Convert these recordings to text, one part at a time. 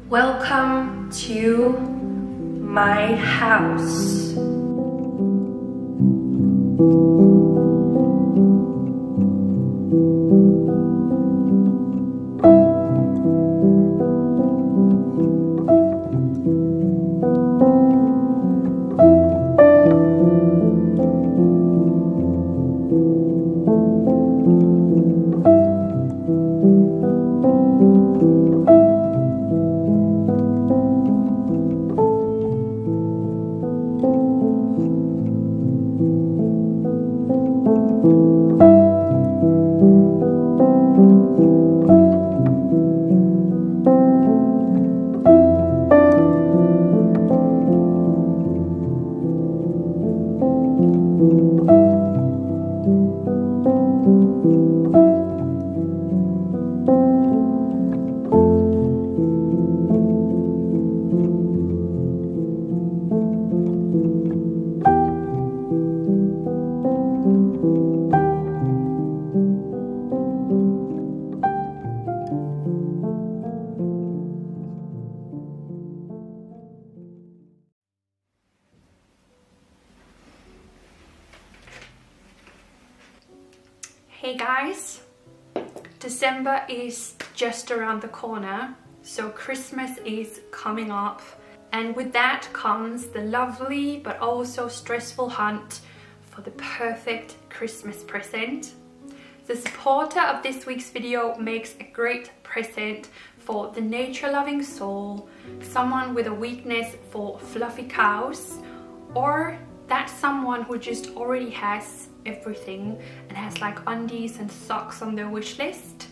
Welcome to my house. Hey guys, December is just around the corner, so Christmas is coming up, and with that comes the lovely but also stressful hunt for the perfect Christmas present. The supporter of this week's video makes a great present for the nature-loving soul, someone with a weakness for fluffy cows, or that someone who just already has everything and has like undies and socks on their wish list.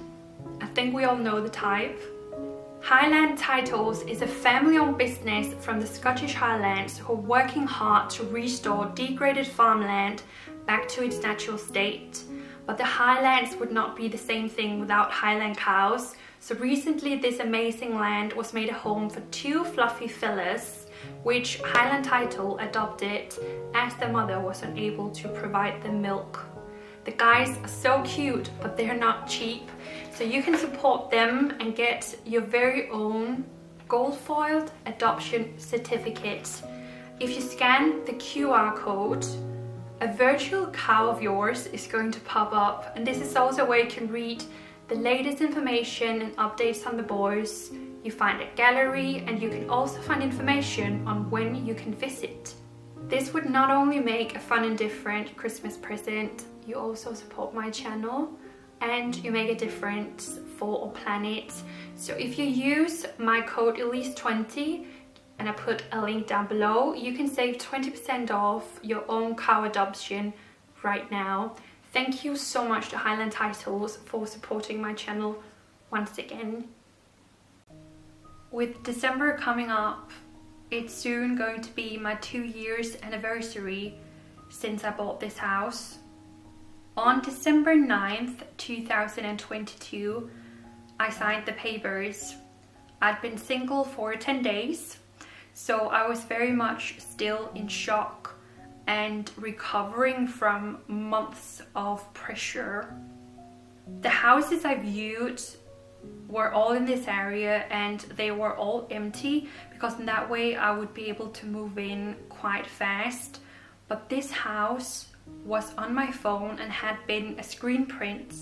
I think we all know the type. Highland Titles is a family-owned business from the Scottish Highlands who are working hard to restore degraded farmland back to its natural state. But the Highlands would not be the same thing without Highland cows, so recently this amazing land was made a home for two fluffy fillies, which Highland Title adopted as their mother was unable to provide them milk. The guys are so cute, but they're not cheap, so you can support them and get your very own gold foiled adoption certificate. If you scan the QR code, a virtual cow of yours is going to pop up, and this is also where you can read the latest information and updates on the boys. You find a gallery, and you can also find information on when you can visit. This would not only make a fun and different Christmas present, you also support my channel and you make a difference for our planet. So if you use my code Elise20, and I put a link down below, you can save 20% off your own cow adoption right now. Thank you so much to Highland Titles for supporting my channel once again. With December coming up, it's soon going to be my 2 years anniversary since I bought this house. On December 9th, 2022, I signed the papers. I'd been single for 10 days, so I was very much still in shock and recovering from months of pressure. The houses I viewed were all in this area and they were all empty, because in that way I would be able to move in quite fast. But this house was on my phone and had been a screen print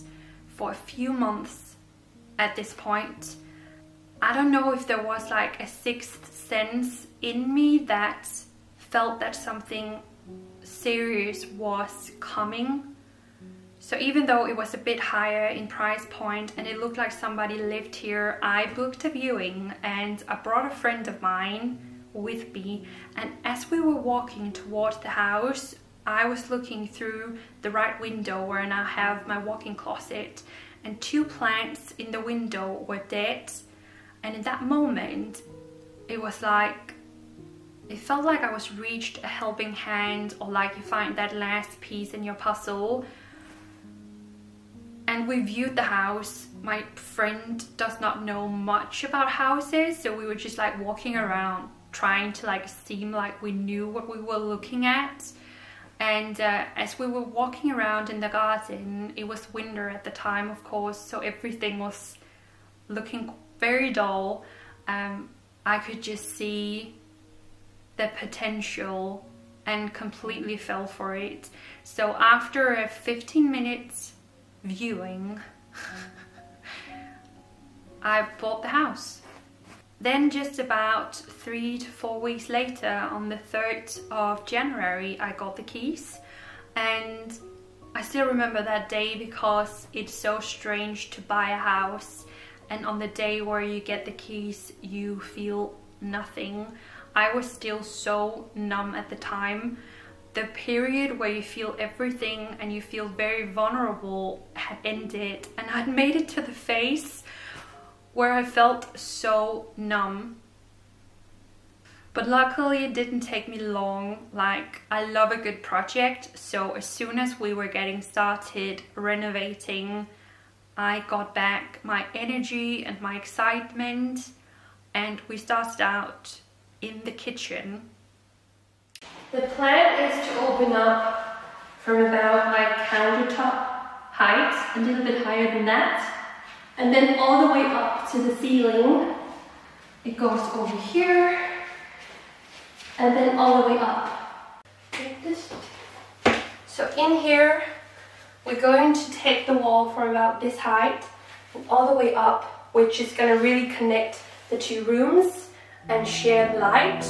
for a few months at this point. I don't know if there was like a sixth sense in me that felt that something serious was coming. So even though it was a bit higher in price point and it looked like somebody lived here, I booked a viewing and I brought a friend of mine with me, and as we were walking towards the house, I was looking through the right window where I now have my walk-in closet, and two plants in the window were dead. And in that moment it was like, it felt like I was reached a helping hand, or like you find that last piece in your puzzle. And we viewed the house. My friend does not know much about houses, so we were just like walking around trying to like seem like we knew what we were looking at. And as we were walking around in the garden, it was winter at the time, of course, so everything was looking very dull. I could just see the potential and completely fell for it. So after a 15 minutes viewing, I bought the house. Then just about 3 to 4 weeks later, on the 3rd of January, I got the keys. And I still remember that day because it's so strange to buy a house and on the day where you get the keys you feel nothing. I was still so numb at the time. The period where you feel everything and you feel very vulnerable had ended, and I'd made it to the phase where I felt so numb. But luckily it didn't take me long. Like, I love a good project, so as soon as we were getting started renovating, I got back my energy and my excitement, and we started out in the kitchen. The plan is to open up from about my countertop height, a little bit higher than that, and then all the way up to the ceiling. It goes over here, and then all the way up like this. So in here, we're going to take the wall from about this height and all the way up, which is going to really connect the two rooms and share the light.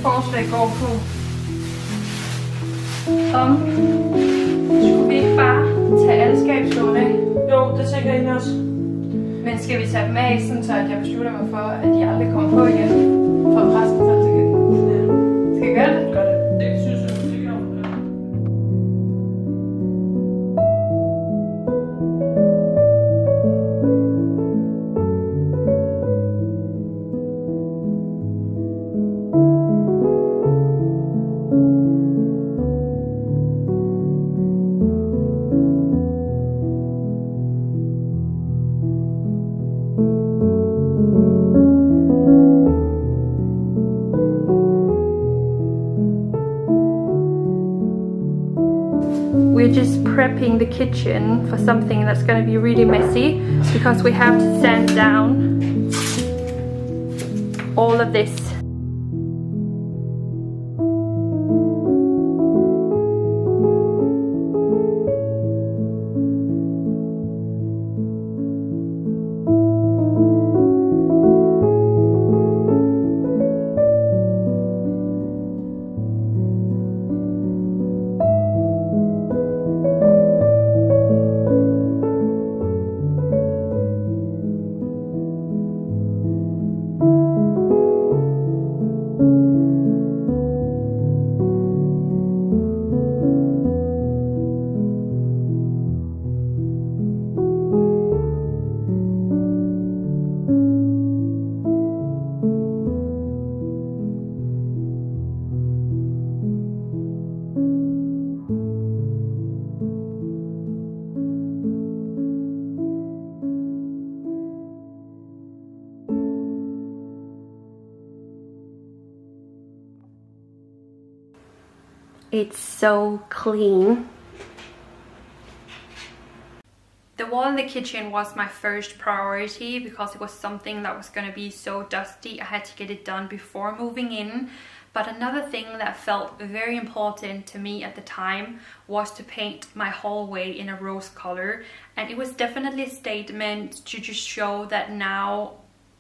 Forslag går på, om skulle vi ikke bare tage alle skabslån af? Jo, det tænker jeg også. Men skal vi tage dem af, sådan så at jeg beslutter mig for, at de aldrig kommer på igen fra præsten selv til køkken? Ja. Skal vi gøre det? Gør det. Det synes jeg, du tænker om. We're just prepping the kitchen for something that's going to be really messy because we have to sand down all of this. It's so clean. The wall in the kitchen was my first priority because it was something that was going to be so dusty. I had to get it done before moving in. But another thing that felt very important to me at the time was to paint my hallway in a rose color. And it was definitely a statement to just show that now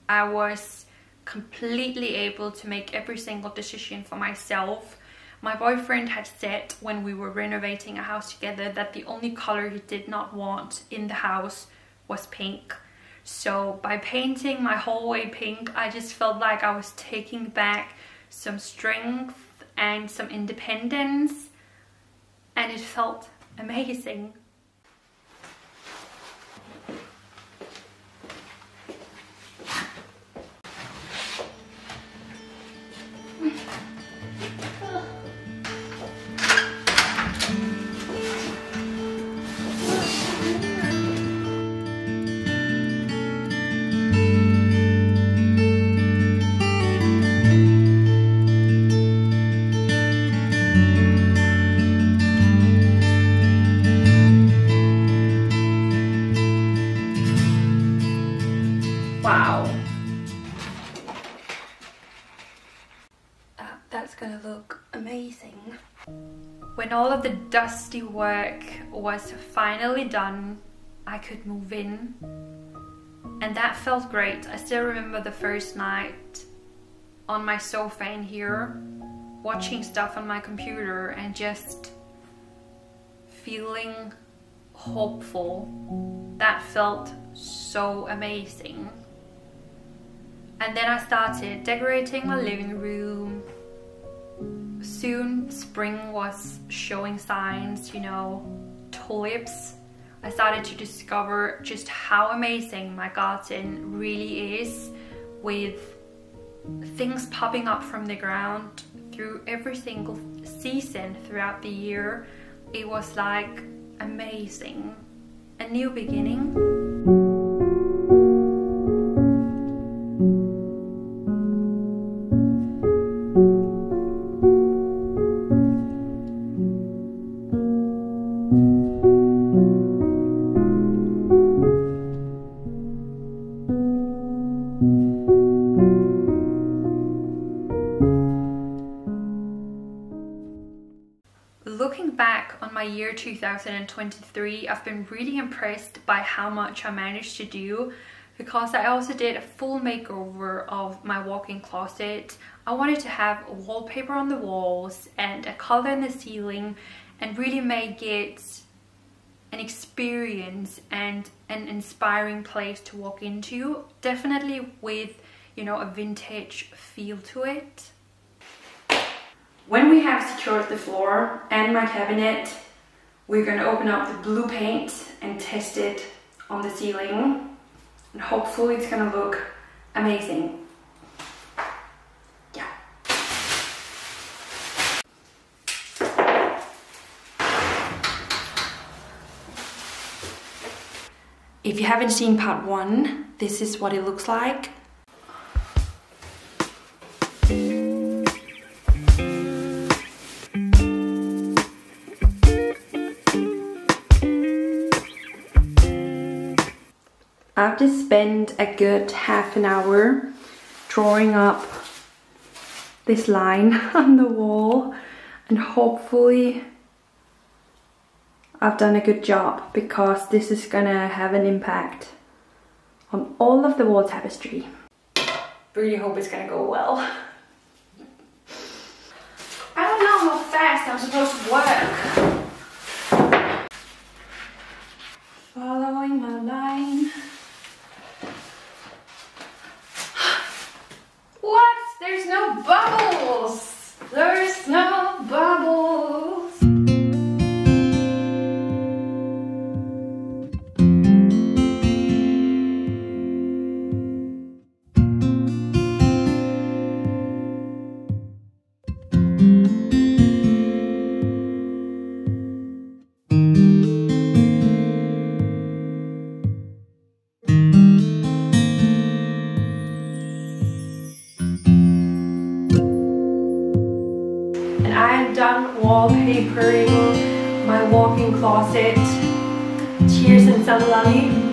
I was completely able to make every single decision for myself. My boyfriend had said when we were renovating a house together that the only color he did not want in the house was pink. So by painting my hallway pink, I just felt like I was taking back some strength and some independence, and it felt amazing. Wow. That's gonna look amazing. When all of the dusty work was finally done, I could move in. And that felt great. I still remember the first night on my sofa in here, watching stuff on my computer and just feeling hopeful. That felt so amazing. And then I started decorating my living room. Soon spring was showing signs, you know, tulips. I started to discover just how amazing my garden really is, with things popping up from the ground through every single season throughout the year. It was like amazing. A new beginning. Looking back on my year 2023, I've been really impressed by how much I managed to do, because I also did a full makeover of my walk-in closet. I wanted to have wallpaper on the walls and a color in the ceiling and really make it an experience and an inspiring place to walk into. Definitely with, you know, a vintage feel to it. When we have secured the floor and my cabinet, we're going to open up the blue paint and test it on the ceiling. And hopefully it's going to look amazing. Yeah. If you haven't seen part 1, this is what it looks like. I've just spent a good half an hour drawing up this line on the wall, and hopefully I've done a good job, because this is gonna have an impact on all of the wall tapestry. Really hope it's gonna go well. I don't know how fast I'm supposed to work. Following my line. What? There's no bubbles! There's no bubbles! done wallpapering my walk-in closet. Cheers and salali.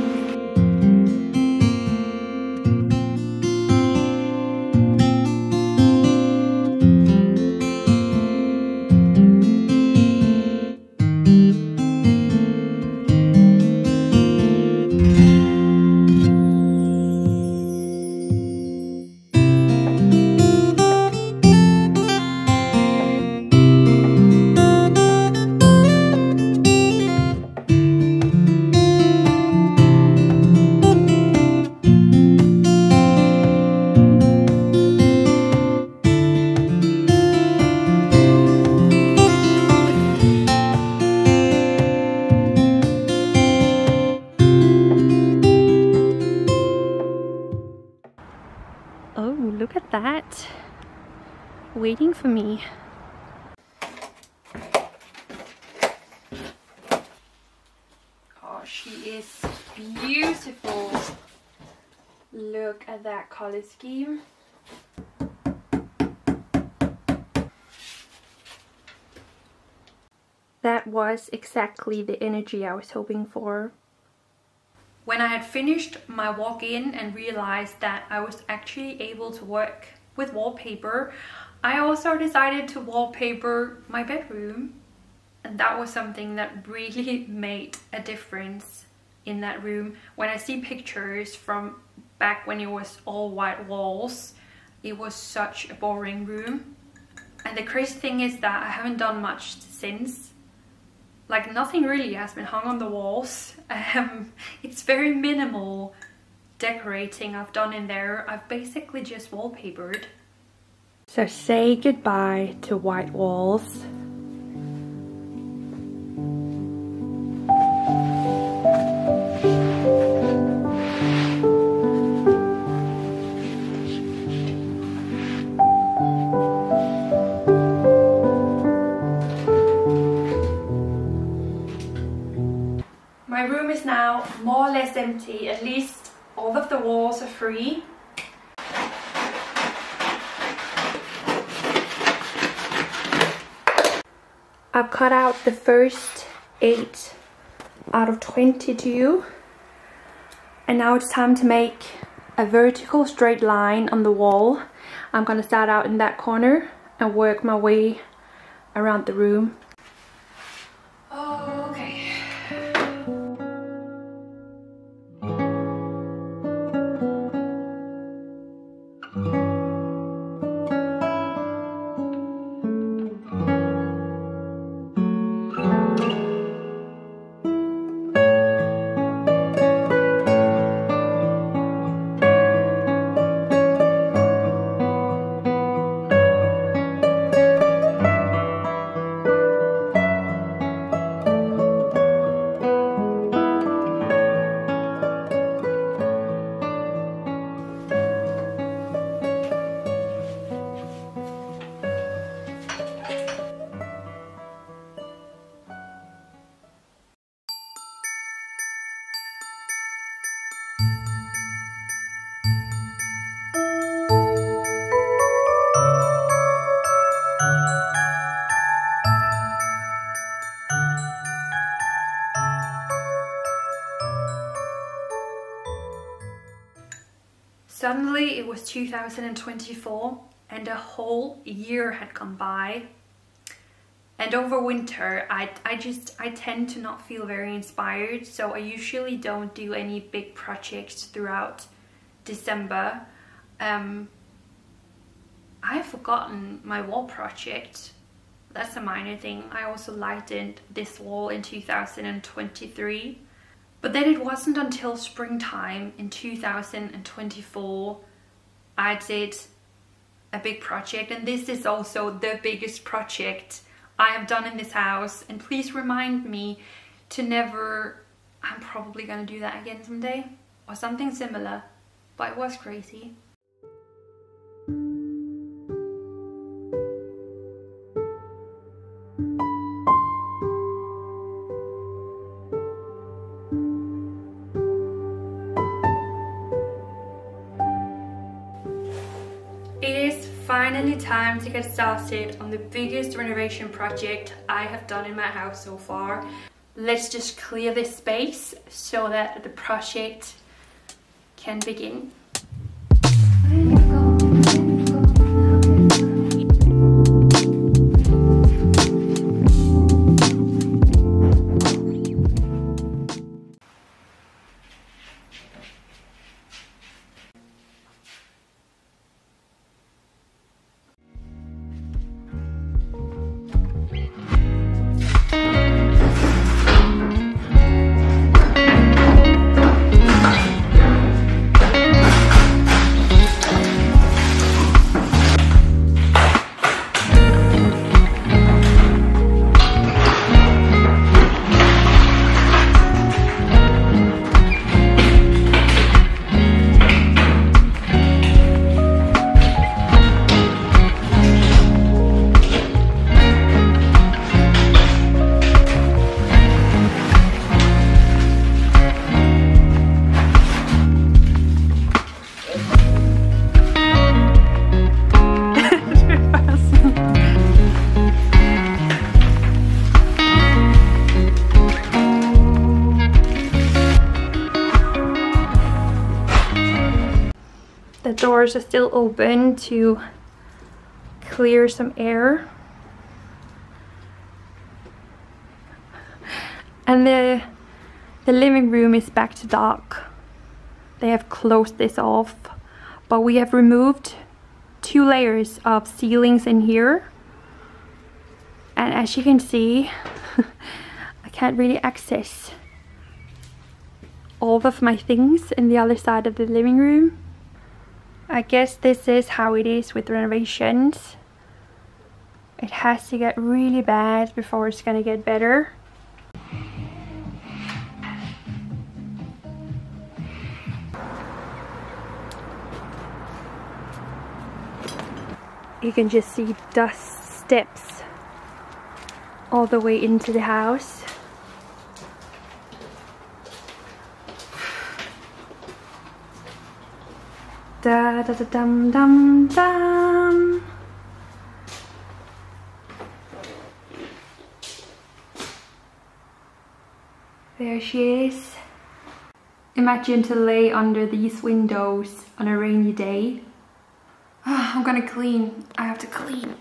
Oh, look at that. Waiting for me. Oh, she is beautiful. Look at that color scheme. That was exactly the energy I was hoping for. When I had finished my walk-in and realized that I was actually able to work with wallpaper, I also decided to wallpaper my bedroom. And that was something that really made a difference in that room. When I see pictures from back when it was all white walls, it was such a boring room. And the crazy thing is that I haven't done much since. Like, nothing really has been hung on the walls. It's very minimal decorating I've done in there. I've basically just wallpapered. So say goodbye to white walls. My room is now more or less empty, at least all of the walls are free. I've cut out the first 8 out of 22, and now it's time to make a vertical straight line on the wall. I'm gonna start out in that corner and work my way around the room. Oh, okay. Suddenly it was 2024 and a whole year had gone by. And over winter I tend to not feel very inspired, so I usually don't do any big projects throughout December. I've forgotten my wall project. That's a minor thing. I also lightened this wall in 2023. But then it wasn't until springtime in 2024 I did a big project, and this is also the biggest project I have done in this house. And please remind me to never, I'm probably gonna do that again someday or something similar, but it was crazy. finally time to get started on the biggest renovation project I have done in my house so far. Let's just clear this space so that the project can begin. The doors are still open to clear some air. And the living room is back to dark. They have closed this off, but we have removed 2 layers of ceilings in here. And as you can see, I can't really access all of my things in the other side of the living room. I guess this is how it is with renovations. It has to get really bad before it's gonna get better. You can just see dust steps all the way into the house. Da da da dum dum dum. There she is. Imagine to lay under these windows on a rainy day. I'm gonna clean. I have to clean.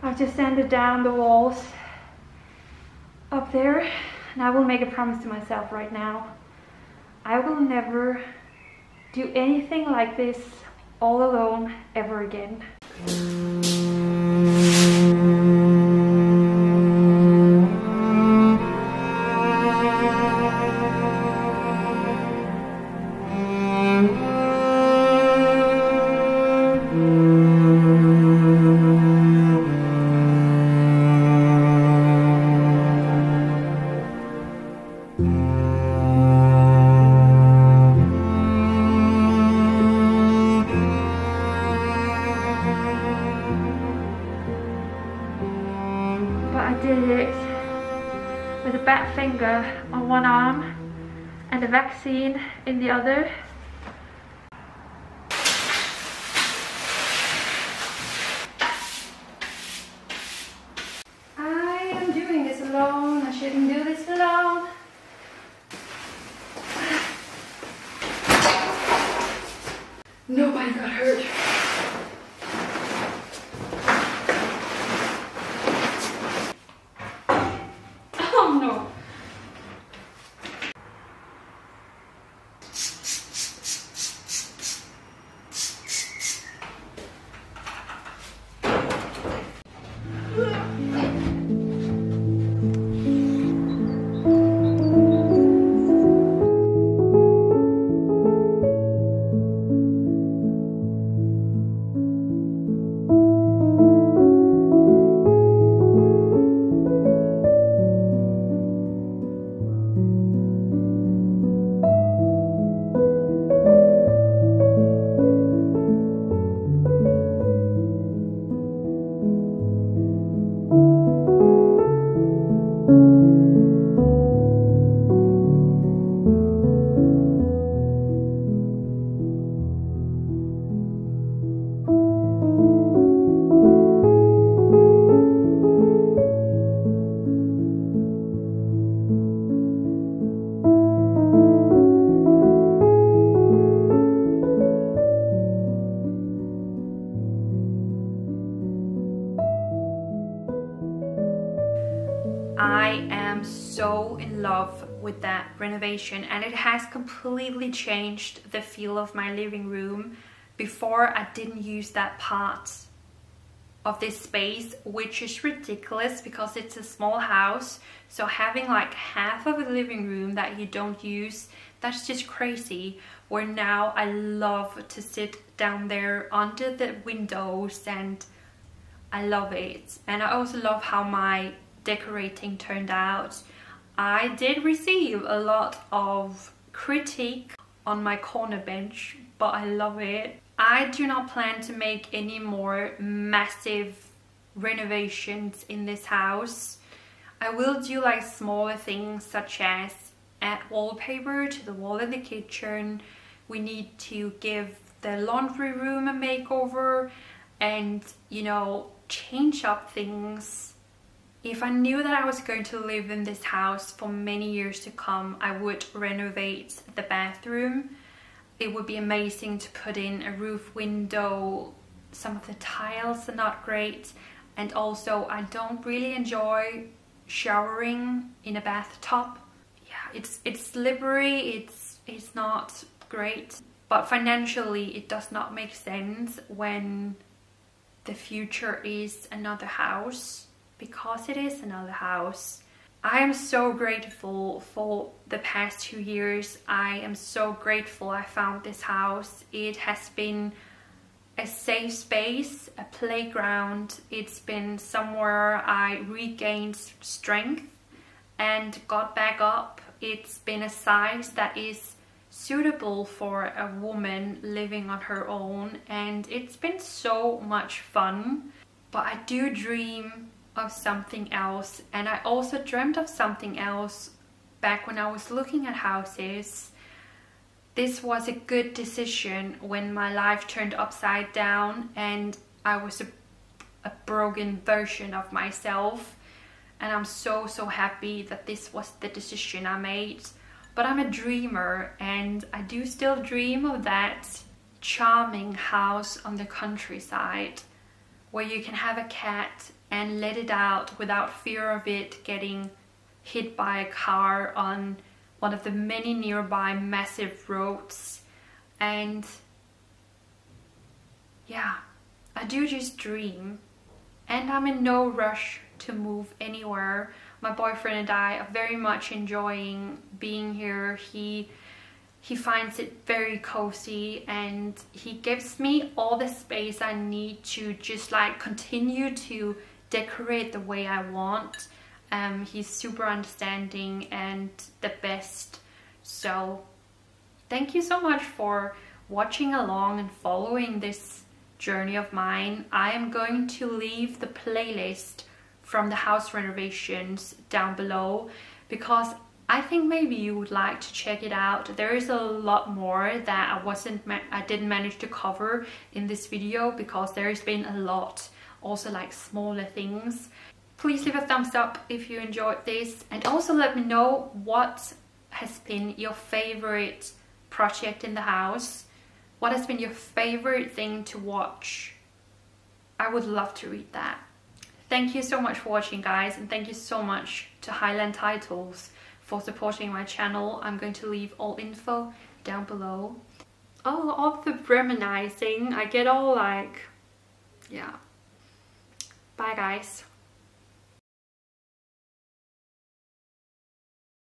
I've just sanded down the walls up there, and I will make a promise to myself right now. I will never do anything like this all alone ever again. With a bat finger on one arm and a vaccine in the other. I am doing this alone. I shouldn't do this alone. Nobody got hurt. Oh no. I am so in love with that renovation, and it has completely changed the feel of my living room. Before, I didn't use that part of this space, which is ridiculous because it's a small house. So having like half of a living room that you don't use, that's just crazy. Where now I love to sit down there under the windows, and I love it. And I also love how my decorating turned out. I did receive a lot of critique on my corner bench, but I love it. I do not plan to make any more massive renovations in this house. I will do like smaller things, such as add wallpaper to the wall in the kitchen. We need to give the laundry room a makeover, and you know, change up things. If I knew that I was going to live in this house for many years to come, I would renovate the bathroom. It would be amazing to put in a roof window. Some of the tiles are not great, and also I don't really enjoy showering in a bathtub. Yeah, it's slippery, it's not great. But financially it does not make sense when the future is another house, because it is another house. I am so grateful for the past 2 years. I am so grateful I found this house. It has been a safe space, a playground. It's been somewhere I regained strength and got back up. It's been a size that is suitable for a woman living on her own, and it's been so much fun. But I do dream of something else, and I also dreamt of something else back when I was looking at houses. This was a good decision when my life turned upside down and I was a broken version of myself, and I'm so happy that this was the decision I made. But I'm a dreamer, and I do still dream of that charming house on the countryside where you can have a cat and let it out without fear of it getting hit by a car on one of the many nearby massive roads. And yeah, I do just dream, and I'm in no rush to move anywhere. My boyfriend and I are very much enjoying being here. He finds it very cozy, and he gives me all the space I need to just like continue to decorate the way I want. He's super understanding and the best. So thank you so much for watching along and following this journey of mine. I am going to leave the playlist from the house renovations down below, because I think maybe you would like to check it out. There is a lot more that I didn't manage to cover in this video, because there has been a lot, also like smaller things. Please leave a thumbs up if you enjoyed this, and also let me know what has been your favorite project in the house. What has been your favorite thing to watch? I would love to read that. Thank you so much for watching, guys, and thank you so much to Highland Titles for supporting my channel. I'm going to leave all info down below. Oh, all the reminiscing, I get all like, yeah. Bye guys.